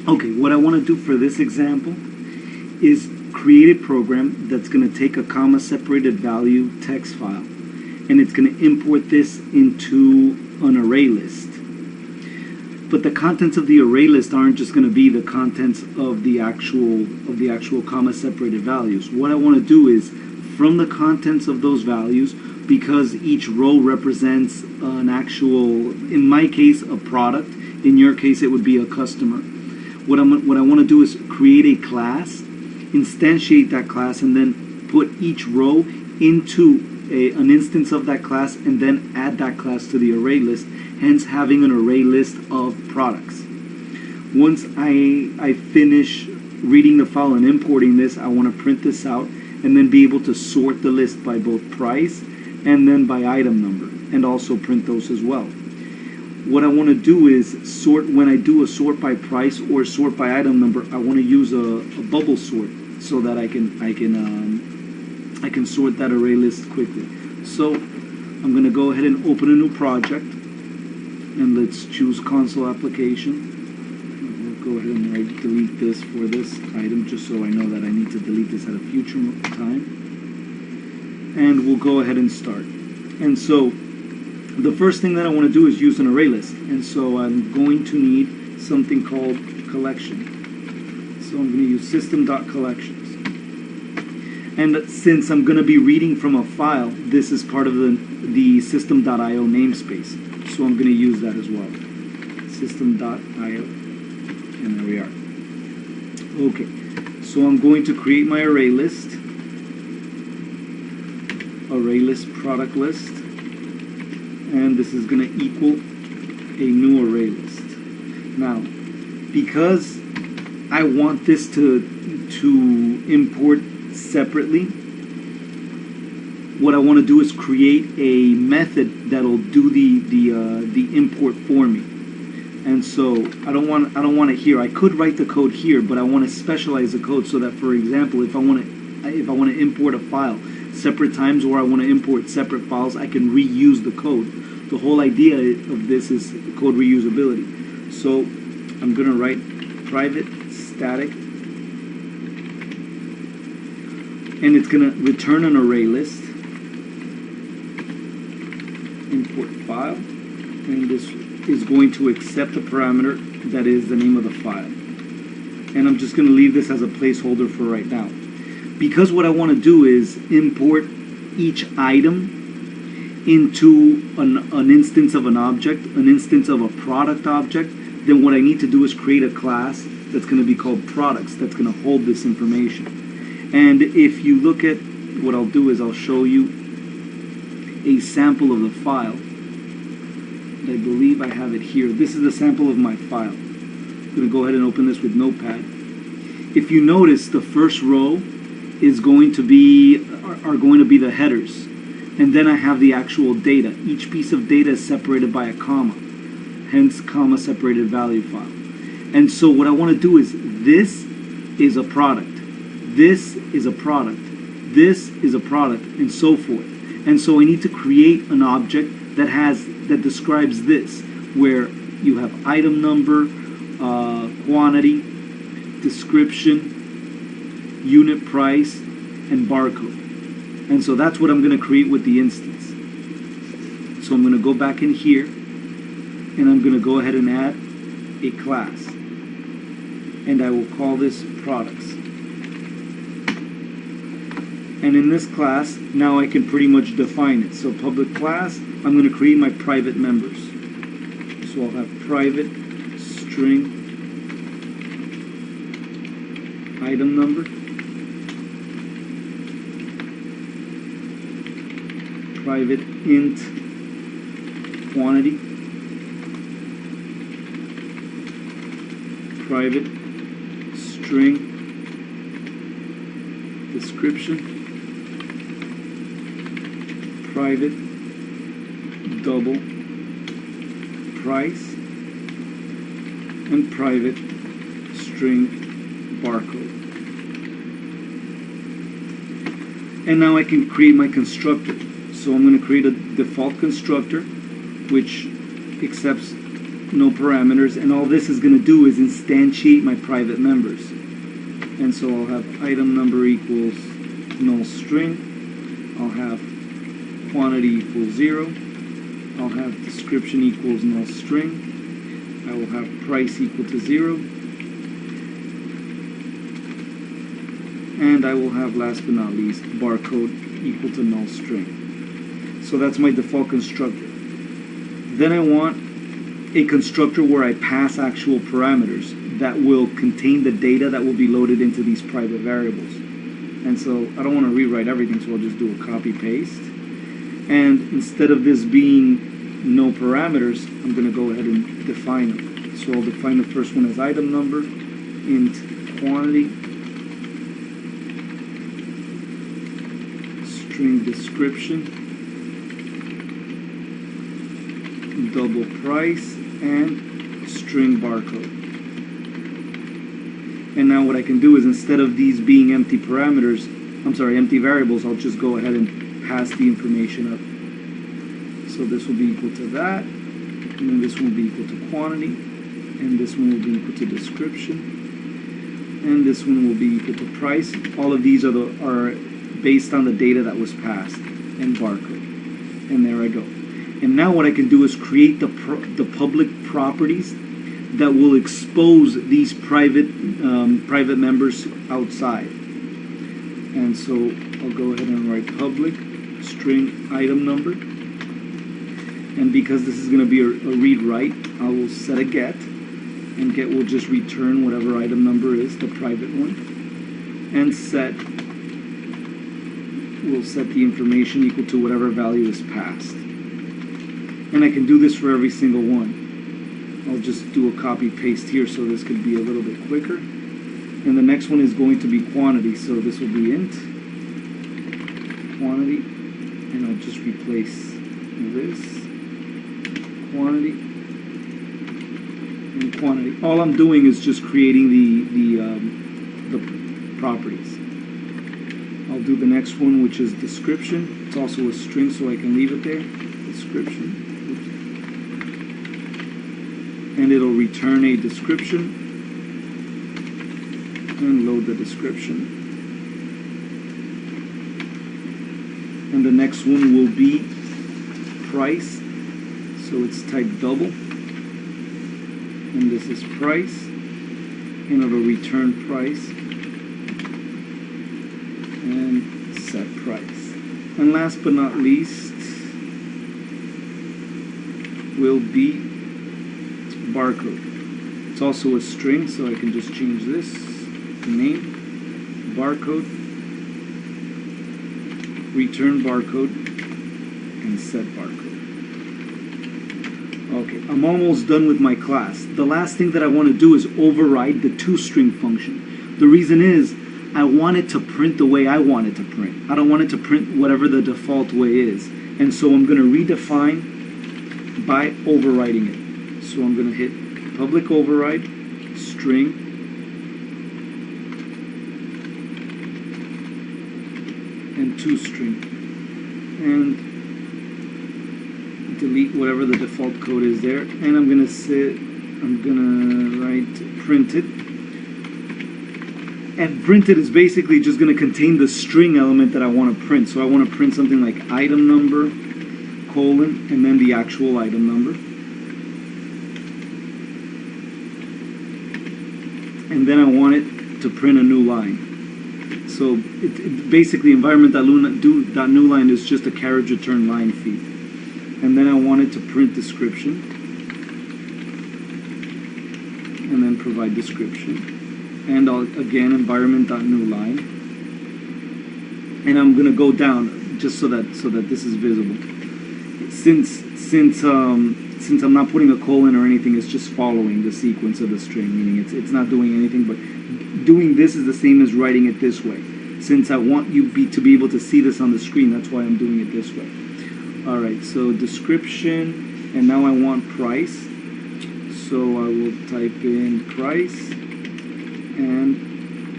Okay, what I want to do for this example is create a program that's going to take a comma-separated value text file, and it's going to import this into an array list. But the contents of the array list aren't just going to be the contents of the actual comma-separated values. What I want to do is, from the contents of those values, because each row represents an actual, in my case, a product. In your case, it would be a customer. What I want to do is create a class, instantiate that class, and then put each row into an instance of that class, and then add that class to the array list, hence having an array list of products. Once I finish reading the file and importing this, I want to print this out and then be able to sort the list by both price and then by item number, and also print those as well. What I want to do is sort, when I do a sort by price or sort by item number, I want to use a bubble sort so that I can sort that array list quickly. So I'm going to go ahead and open a new project, and let's choose console application. We'll go ahead and delete this for this item, just so I know that I need to delete this at a future time. And we'll go ahead and start. And so the first thing that I want to do is use an array list, and so I'm going to need something called collection. So I'm going to use system.collections. And since I'm going to be reading from a file, this is part of the system.io namespace. So I'm going to use that as well. System.io. And there we are. Okay. So I'm going to create my array list. Array list product list. And this is going to equal a new array list. Now, because I want this to import separately, what I want to do is create a method that'll do the import for me. And so I don't want it here. I could write the code here, but I want to specialize the code so that, for example, if I want to import a file separate times, or I want to import separate files, I can reuse the code. The whole idea of this is code reusability. So I'm going to write private static, and it's going to return an array list, import file, and this is going to accept a parameter that is the name of the file. And I'm just going to leave this as a placeholder for right now. Because what I want to do is import each item into an instance of an object, an instance of a product object, then what I need to do is create a class that's going to be called products, that's going to hold this information. And if you look at what I'll do is I'll show you a sample of the file. I believe I have it here. This is a sample of my file. I'm going to go ahead and open this with Notepad. If you notice, the first row is going to be the headers, and then I have the actual data. Each piece of data is separated by a comma, hence comma separated value file. And so what I want to do is, this is a product, this is a product, this is a product, and so forth. And so I need to create an object that describes this, where you have item number, quantity, description, unit price, and barcode. And so that's what I'm going to create with the instance. So I'm going to go back in here, and I'm going to go ahead and add a class, and I will call this products. And in this class, now I can pretty much define it. So public class, I'm going to create my private members. So I'll have private string item number, private int quantity, private string description, private double price, and private string barcode. And now I can create my constructor. So I'm going to create a default constructor which accepts no parameters, and all this is going to do is instantiate my private members. And so I'll have item number equals null string. I'll have quantity equals 0. I'll have description equals null string. I will have price equal to 0. And I will have, last but not least, barcode equal to null string. So that's my default constructor. Then I want a constructor where I pass actual parameters that will contain the data that will be loaded into these private variables. And so I don't want to rewrite everything, so I'll just do a copy paste. And instead of this being no parameters, I'm going to go ahead and define them. So I'll define the first one as item number, int quantity, string description, double price, and string barcode. And now what I can do is, instead of these being empty parameters, empty variables, I'll just go ahead and pass the information up. So this will be equal to that, and then this one will be equal to quantity, and this one will be equal to description, and this one will be equal to price. All of these are based on the data that was passed, and barcode. And there I go. And now what I can do is create the public properties that will expose these private members outside. And so I'll go ahead and write public string item number. And because this is going to be a read-write, I will set a get. And get will just return whatever item number is, the private one. And set will set the information equal to whatever value is passed. And I can do this for every single one. I'll just do a copy paste here so this could be a little bit quicker. And the next one is going to be quantity, so this will be int quantity, and I'll just replace this quantity and quantity. All I'm doing is just creating the properties. I'll do the next one, which is description. It's also a string, so I can leave it there. Description. And it'll return a description and load the description. And the next one will be price, so it's typed double, and this is price, and it'll return price and set price. And last but not least will be barcode. It's also a string, so I can just change this to name, barcode, return barcode, and set barcode. Okay, I'm almost done with my class. The last thing that I want to do is override the toString function. The reason is, I want it to print the way I want it to print. I don't want it to print whatever the default way is. And so I'm going to redefine by overriding it. So I'm going to hit public override, string, and toString, and delete whatever the default code is there. And I'm going to write printed. And printed is basically just going to contain the string element that I want to print. So I want to print something like item number, colon, and then the actual item number. And then I want it to print a new line. So basically environment.newLine is just a carriage return line feed. And then I want it to print description. And then provide description. And again, environment.newLine. And I'm going to go down just so that this is visible. Since I'm not putting a colon or anything, it's just following the sequence of the string, meaning it's not doing anything, but doing this is the same as writing it this way. Since I want you to be able to see this on the screen, that's why I'm doing it this way. Alright, so description, and now I want price. So I will type in price, and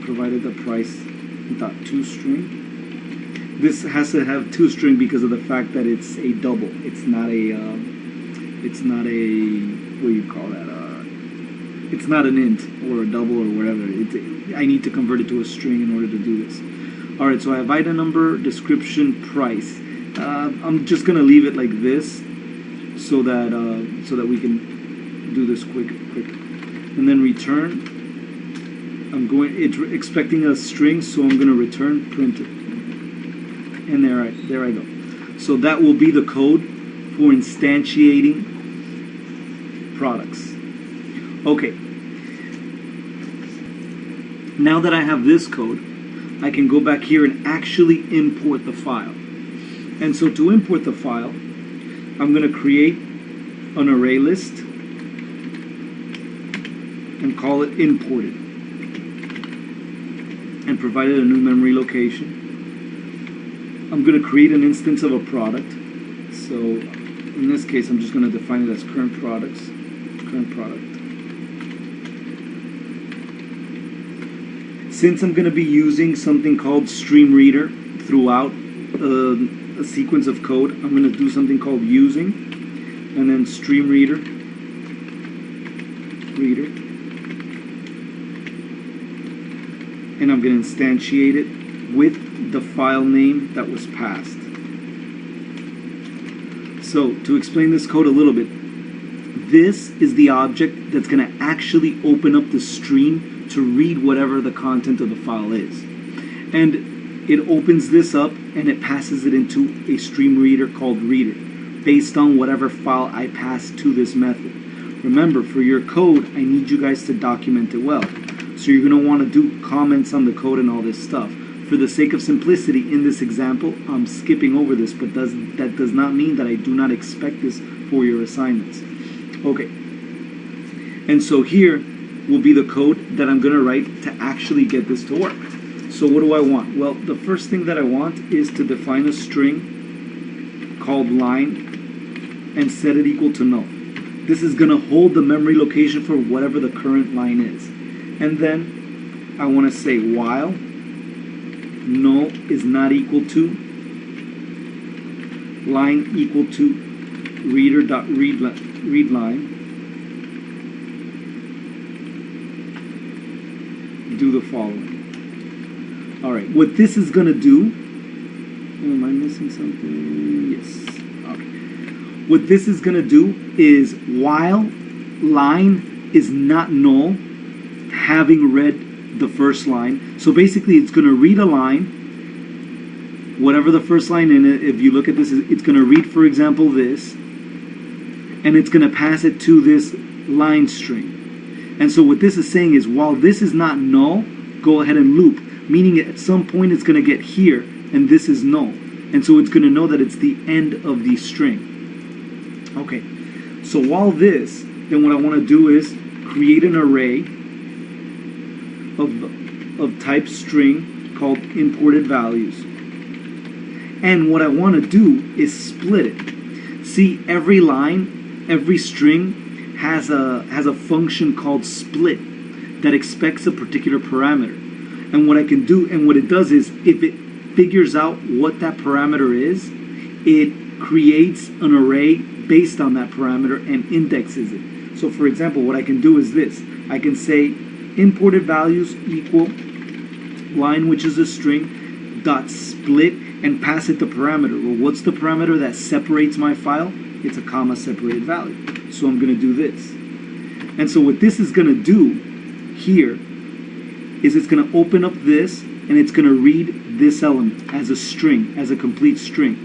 provided the price dot toString. This has to have toString because of the fact that it's a double. It's not a what do you call that? It's not an int or a double or whatever. I need to convert it to a string in order to do this. All right, so I have item number, description, price. I'm just gonna leave it like this, so that we can do this quick, and then return. It's expecting a string, so I'm gonna return print it, and there I go. So that will be the code for instantiating products. Okay. Now that I have this code, I can go back here and actually import the file. And so to import the file, I'm going to create an Arraylist and call it imported, and provide it a new memory location. I'm going to create an instance of a product. So in this case, I'm just going to define it as current product. Since I'm going to be using something called stream reader throughout a sequence of code, I'm going to do something called using, and then stream reader, and I'm going to instantiate it with the file name that was passed. So to explain this code a little bit, this is the object that's going to actually open up the stream to read whatever the content of the file is. And it opens this up and it passes it into a stream reader called reader, based on whatever file I pass to this method. Remember, for your code, I need you guys to document it well. So you're going to want to do comments on the code and all this stuff. For the sake of simplicity, in this example, I'm skipping over this, but that does not mean that I do not expect this for your assignments. Okay. And so here will be the code that I'm going to write to actually get this to work. So what do I want? Well, the first thing that I want is to define a string called line and set it equal to null. This is going to hold the memory location for whatever the current line is. And then I want to say while null is not equal to line equal to reader.readLine. Do the following. All right, what this is going to do, am I missing something? Yes. Okay. What this is going to do is while line is not null, having read the first line, so basically it's going to read a line, whatever the first line in it, if you look at this, it's going to read, for example, this, and it's going to pass it to this line string. And so what this is saying is, while this is not null, go ahead and loop, meaning at some point it's going to get here, and this is null. And so it's going to know that it's the end of the string. Okay, so while this, then what I want to do is create an array of type string called imported values. And what I want to do is split it. See, every line, every string has a function called split that expects a particular parameter. And what I can do, and what it does is, if it figures out what that parameter is, it creates an array based on that parameter and indexes it. So for example, what I can do is this. I can say imported values equal line, which is a string, dot split, and pass it the parameter. Well, what's the parameter that separates my file? It's a comma separated value. So I'm going to do this. And so what this is going to do here is it's going to open up this, and it's going to read this element as a string, as a complete string.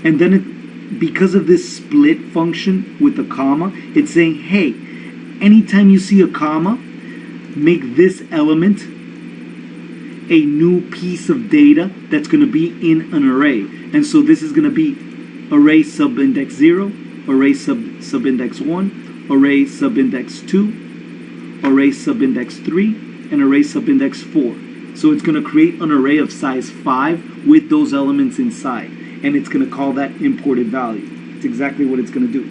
And then because of this split function with the comma, it's saying, hey, anytime you see a comma, make this element a new piece of data that's going to be in an array. And so this is going to be array subindex 0, array subindex 1, array subindex 2, array subindex 3, and array subindex 4. So it's going to create an array of size 5 with those elements inside. And it's going to call that imported value. It's exactly what it's going to do.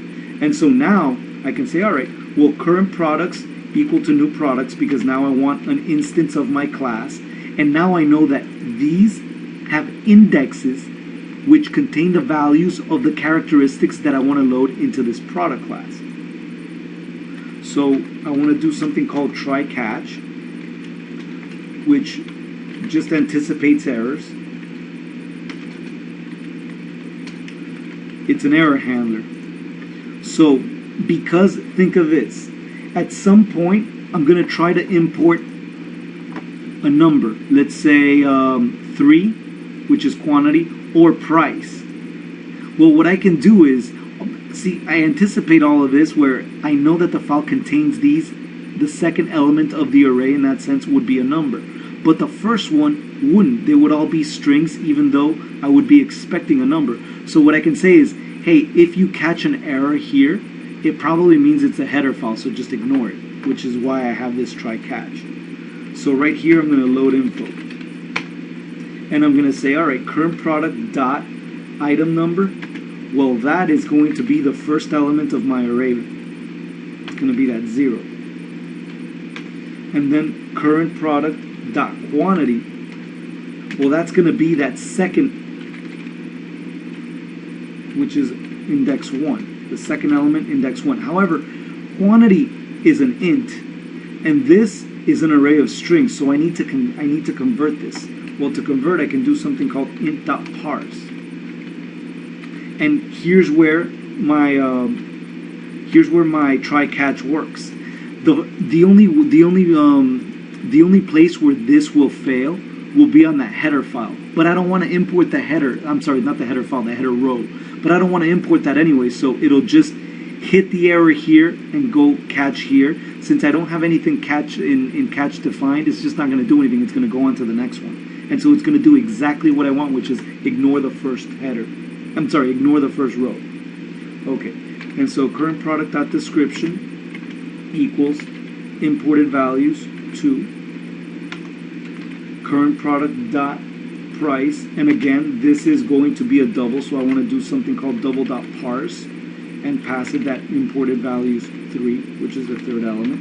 And so now I can say, all right, well, current products equal to new products, because now I want an instance of my class. And now I know that these have indexes which contain the values of the characteristics that I want to load into this product class. So I want to do something called try catch, which just anticipates errors. It's an error handler. So because, think of this, at some point I'm going to try to import a number, let's say 3, which is quantity, or price. Well, what I can do is, see, I anticipate all of this where I know that the file contains these. The second element of the array in that sense would be a number, but the first one wouldn't. They would all be strings, even though I would be expecting a number. So what I can say is, hey, if you catch an error here, it probably means it's a header file, so just ignore it, which is why I have this try catch. So right here I'm going to load info, and I'm going to say, all right, current product dot item number. Well, that is going to be the first element of my array. It's going to be that 0. And then current product dot quantity. Well, that's going to be that second, which is index 1. The second element, index 1. However, quantity is an int, and this is an array of strings, so I need to convert this. Well, to convert, I can do something called int.parse. And here's where my try catch works. The only place where this will fail will be on that header file. But I don't want to import the header. I'm sorry, not the header file, the header row. But I don't want to import that anyway, so it'll just hit the error here and go catch here. Since I don't have anything catch in catch defined, it's just not going to do anything. It's going to go on to the next one. And so it's going to do exactly what I want, which is ignore the first header. I'm sorry, ignore the first row. Okay, and so current product.description equals imported values to current product.price, and again, this is going to be a double, so I want to do something called double.parse and pass it that imported values 3, which is the third element.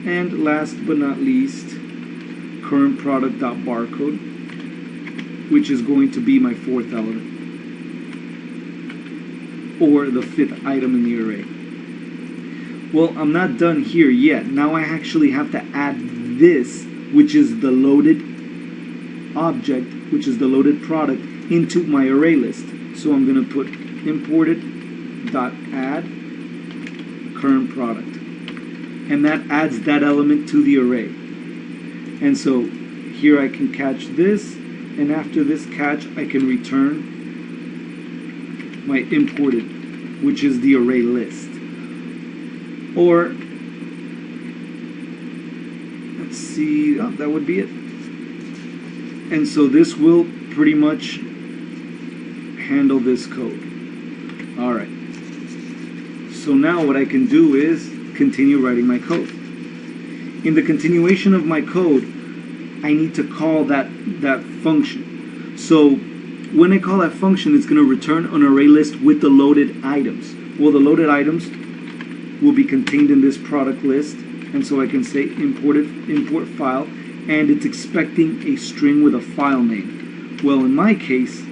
And last but not least, current product.barcode, which is going to be my 4th element, or the 5th item in the array. Well, I'm not done here yet. Now I actually have to add this, which is the loaded object, which is the loaded product, into my array list. So I'm going to put imported.add current product. And that adds that element to the array. And so here I can catch this, and after this catch I can return my imported, which is the array list. Or let's see, oh, that would be it. And so this will pretty much handle this code. Alright, so now what I can do is continue writing my code. In the continuation of my code, I need to call that function. So when I call that function, it's going to return an array list with the loaded items. Well, the loaded items will be contained in this product list, and so I can say import file, and it's expecting a string with a file name. Well, in my case,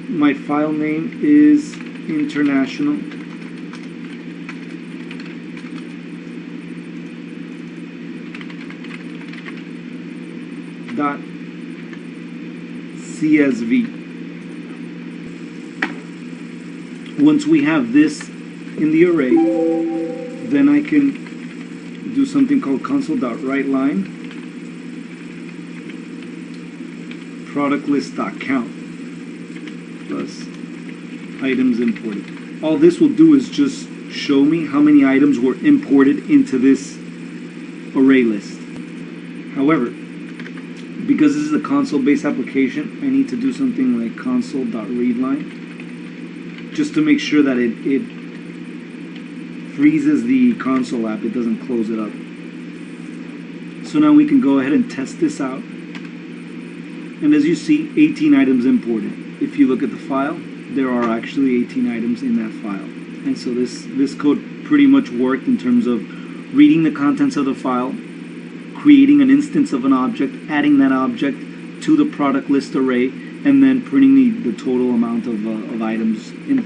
my file name is international .csv. Once we have this in the array, then I can do something called console.writeLine product list.count plus items imported. All this will do is just show me how many items were imported into this array list. However, because this is a console-based application, I need to do something like console.readLine just to make sure that it freezes the console app, it doesn't close it up. So now we can go ahead and test this out. And as you see, 18 items imported. If you look at the file, there are actually 18 items in that file. And so this code pretty much worked in terms of reading the contents of the file, creating an instance of an object, adding that object to the product list array, and then printing the total amount of items in.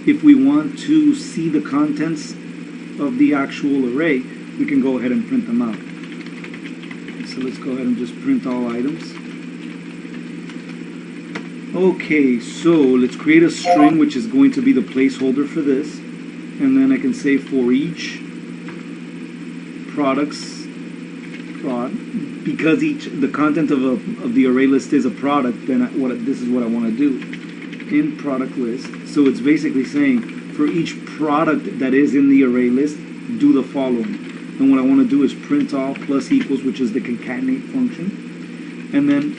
if we want to see the contents of the actual array, we can go ahead and print them out. So let's go ahead and just print all items. Okay, so let's create a string which is going to be the placeholder for this, and then I can say for each products prod, because the content of the array list is a product, then this is what I want to do in product list. So it's basically saying for each product that is in the array list, do the following. And what I want to do is print all plus equals, which is the concatenate function, and then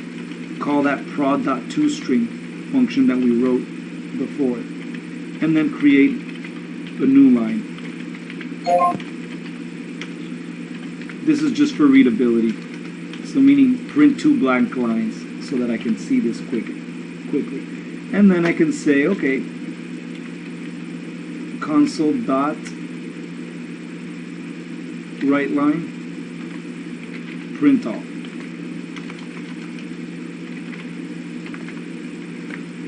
call that prod.toString function that we wrote before, and then create a new line. This is just for readability, so meaning print 2 blank lines so that I can see this quickly. And then I can say, okay, console dot write line print all.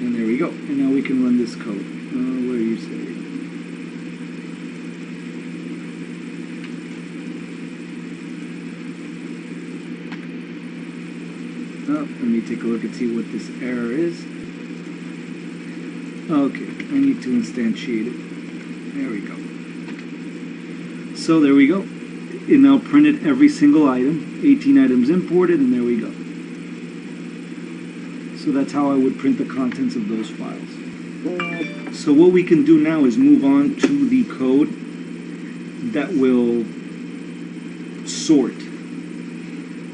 And there we go. And now we can run this code. Where are you saving? Oh, let me take a look and see what this error is. Okay, I need to instantiate it. There we go. So there we go. It now printed every single item. 18 items imported, and there we go. So that's how I would print the contents of those files. So what we can do now is move on to the code that will sort.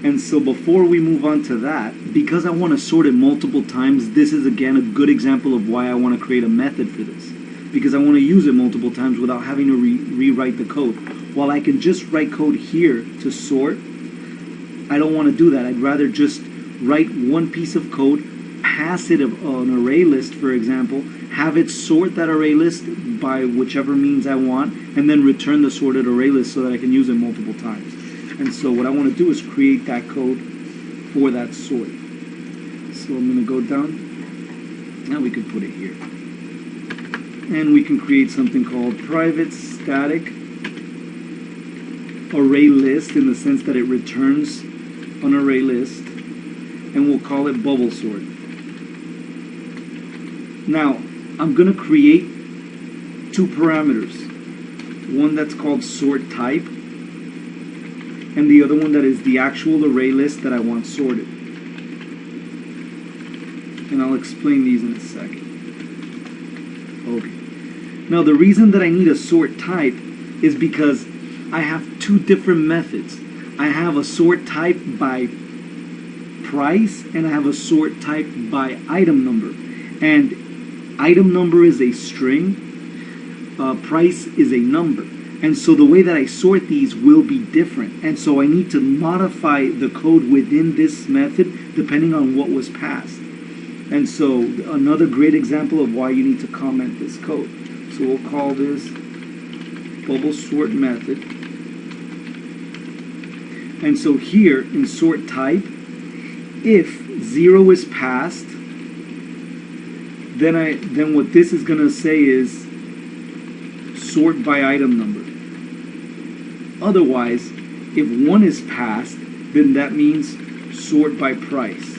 And so before we move on to that, because I want to sort it multiple times, this is again a good example of why I want to create a method for this. Because I want to use it multiple times without having to rewrite the code. While I can just write code here to sort, I don't want to do that. I'd rather just write one piece of code, pass it an array list, for example, have it sort that array list by whichever means I want, and then return the sorted array list so that I can use it multiple times. And so what I want to do is create that code for that sort. So I'm going to go down. Now we can put it here. And we can create something called private static array list, in the sense that it returns an array list, and we'll call it bubble sort. Now I'm going to create 2 parameters, one that's called sort type, and the other one that is the actual array list that I want sorted. And I'll explain these in a second. Okay. Now the reason that I need a sort type is because I have 2 different methods. I have a sort type by price, and I have a sort type by item number. And item number is a string, price is a number. And so the way that I sort these will be different. And so I need to modify the code within this method depending on what was passed. And so another great example of why you need to comment this code. So we'll call this bubble sort method. And so here in sort type, if 0 is passed, then what this is going to say is sort by item number. Otherwise, if 1 is passed, then that means sort by price.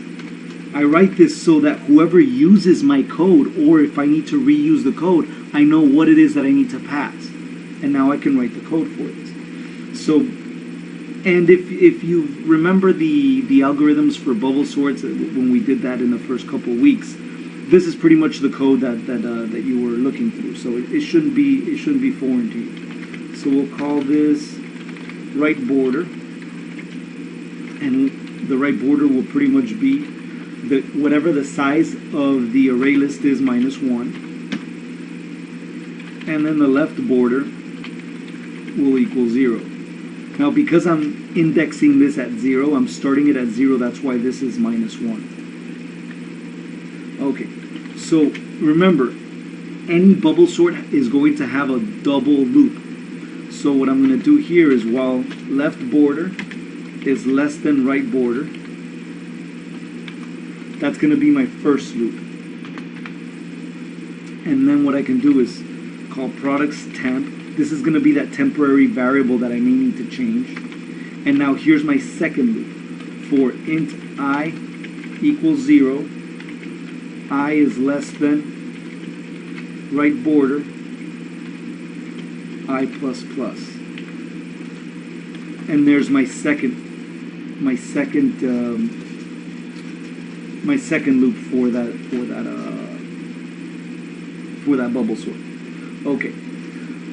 I write this so that whoever uses my code, or if I need to reuse the code, I know what it is that I need to pass. And now I can write the code for it. So, and if you remember the algorithms for bubble sorts, when we did that in the first couple of weeks, this is pretty much the code that you were looking through. So it shouldn't be foreign to you. So we'll call this right border, and the right border will pretty much be whatever the size of the array list is minus 1, and then the left border will equal 0. Now because I'm indexing this at 0, I'm starting it at 0, that's why this is minus 1. Okay, so remember, any bubble sort is going to have a double loop. So what I'm going to do here is, while left border is less than right border, that's going to be my first loop. And then what I can do is call products temp. This is going to be that temporary variable that I may need to change. And now here's my second loop. For int I equals 0, I is less than right border I plus plus. And there's my second loop for that bubble sort. Okay.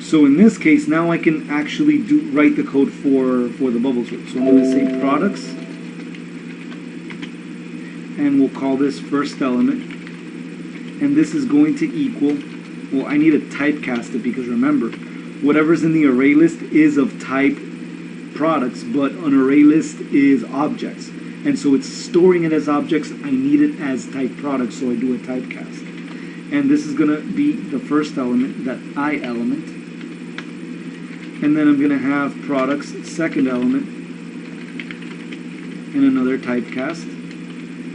So in this case, now I can actually write the code for the bubble sort. So I'm going to say products, and we'll call this first element, and this is going to equal, well, I need to typecast it because remember, whatever's in the array list is of type products, but an array list is objects, and so it's storing it as objects. I need it as type products, so I do a typecast, and this is going to be the first element, that I element. And then I'm going to have products, second element, and another typecast.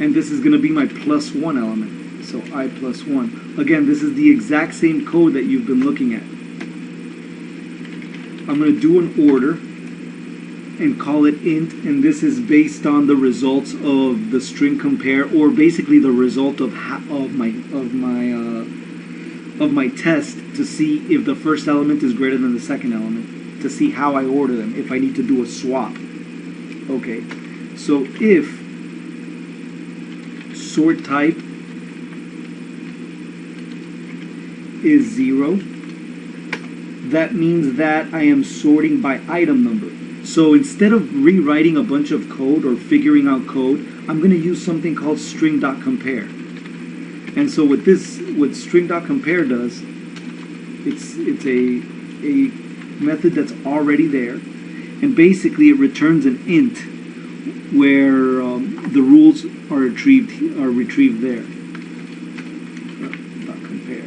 And this is going to be my plus one element. So I plus one. Again, this is the exact same code that you've been looking at. I'm going to do an order and call it int. And this is based on the results of the string compare, or basically the result of my test to see if the first element is greater than the second element, to see how I order them, if I need to do a swap. Okay, so if sort type is 0, that means that I am sorting by item number. So instead of rewriting a bunch of code or figuring out code, I'm going to use something called string.compare. And so what string.compare does, it's a method that's already there, and basically it returns an int where the rules are retrieved there. .compare,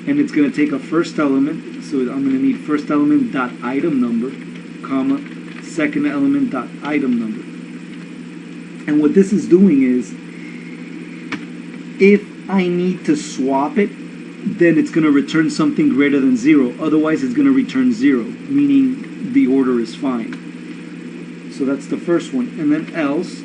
and it's going to take a first element. So I'm going to need first element dot item number, comma, second element dot item number. And what this is doing is, if I need to swap it, then it's going to return something greater than 0. Otherwise, it's going to return 0, meaning the order is fine. So that's the first one. And then else.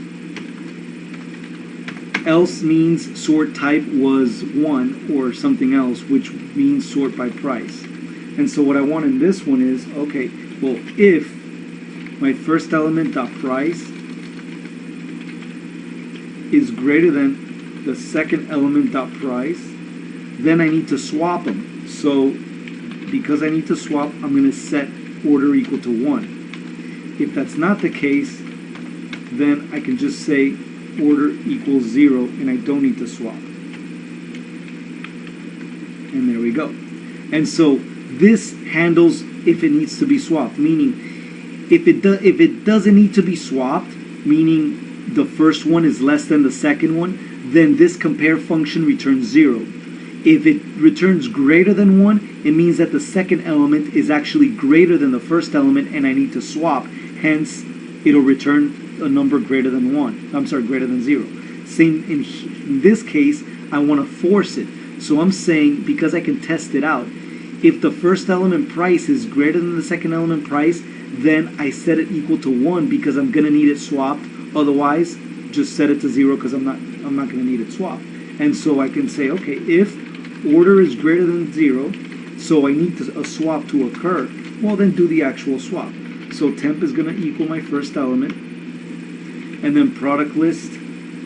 Else means sort type was 1 or something else, which means sort by price. And so what I want in this one is, okay, well, if my first element dot price is greater than the second element dot price, then I need to swap them. So because I need to swap, I'm going to set order equal to 1. If that's not the case, then I can just say order equals 0, and I don't need to swap. And there we go. And so this handles if it needs to be swapped, meaning if it doesn't need to be swapped, meaning the first one is less than the second one, then this compare function returns 0. If it returns greater than 1, it means that the second element is actually greater than the first element and I need to swap. Hence, it'll return a number greater than 1. I'm sorry, greater than 0. Same in this case, I want to force it. So I'm saying, because I can test it out, if the first element price is greater than the second element price, then I set it equal to 1 because I'm going to need it swapped. Otherwise, just set it to 0 because I'm not going to need it swapped. And so I can say, okay, if order is greater than 0, so I need a swap to occur, well then do the actual swap. So temp is going to equal my first element, and then product list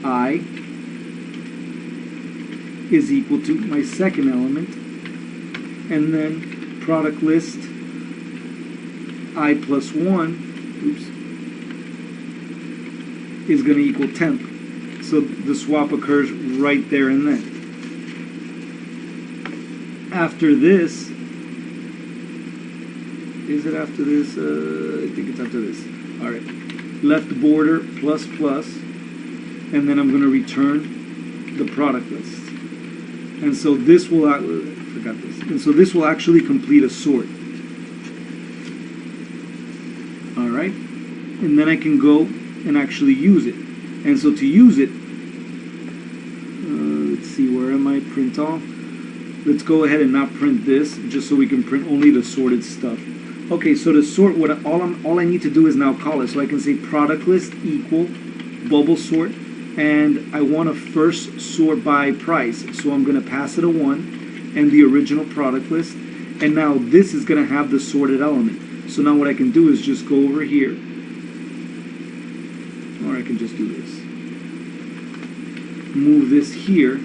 I is equal to my second element, and then product list I plus 1, is going to equal temp. So the swap occurs right there and then. After this, is it after this? I think it's after this. All right. Left border plus plus, and then I'm going to return the product list. And so this will, I forgot this. And so this will actually complete a sort. All right. And then I can go and actually use it. And so to use it, let's see, where am I? Print all. Let's go ahead and not print this, just so we can print only the sorted stuff. Okay, so to sort, all I need to do is now call it. So I can say product list equal bubble sort, and I want to first sort by price. So I'm going to pass it a 1 and the original product list. And now this is going to have the sorted element. So now what I can do is just go over here, or I can just do this. Move this here.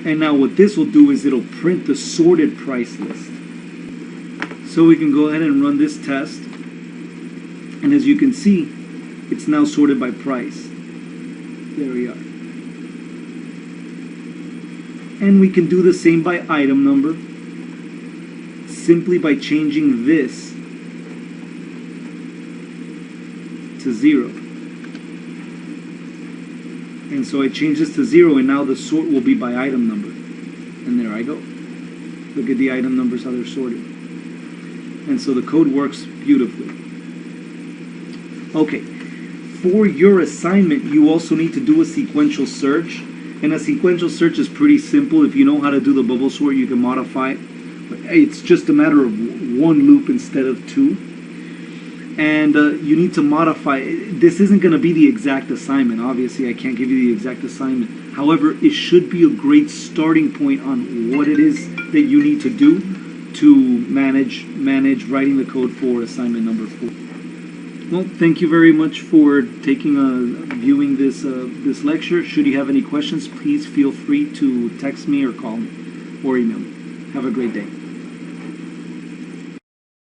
And now what this will do is it'll print the sorted price list. So we can go ahead and run this test. And as you can see, it's now sorted by price. There we are. And we can do the same by item number, simply by changing this to 0. And so I change this to 0, and now the sort will be by item number. And there I go. Look at the item numbers, how they're sorted. And so the code works beautifully. Okay, for your assignment, you also need to do a sequential search. And a sequential search is pretty simple. If you know how to do the bubble sort, you can modify it. It's just a matter of 1 loop instead of 2. And you need to modify. This isn't going to be the exact assignment. Obviously, I can't give you the exact assignment. However, it should be a great starting point on what it is that you need to do to manage writing the code for assignment number 4. Well, thank you very much for viewing this this lecture. Should you have any questions, please feel free to text me or call me or email me. Have a great day.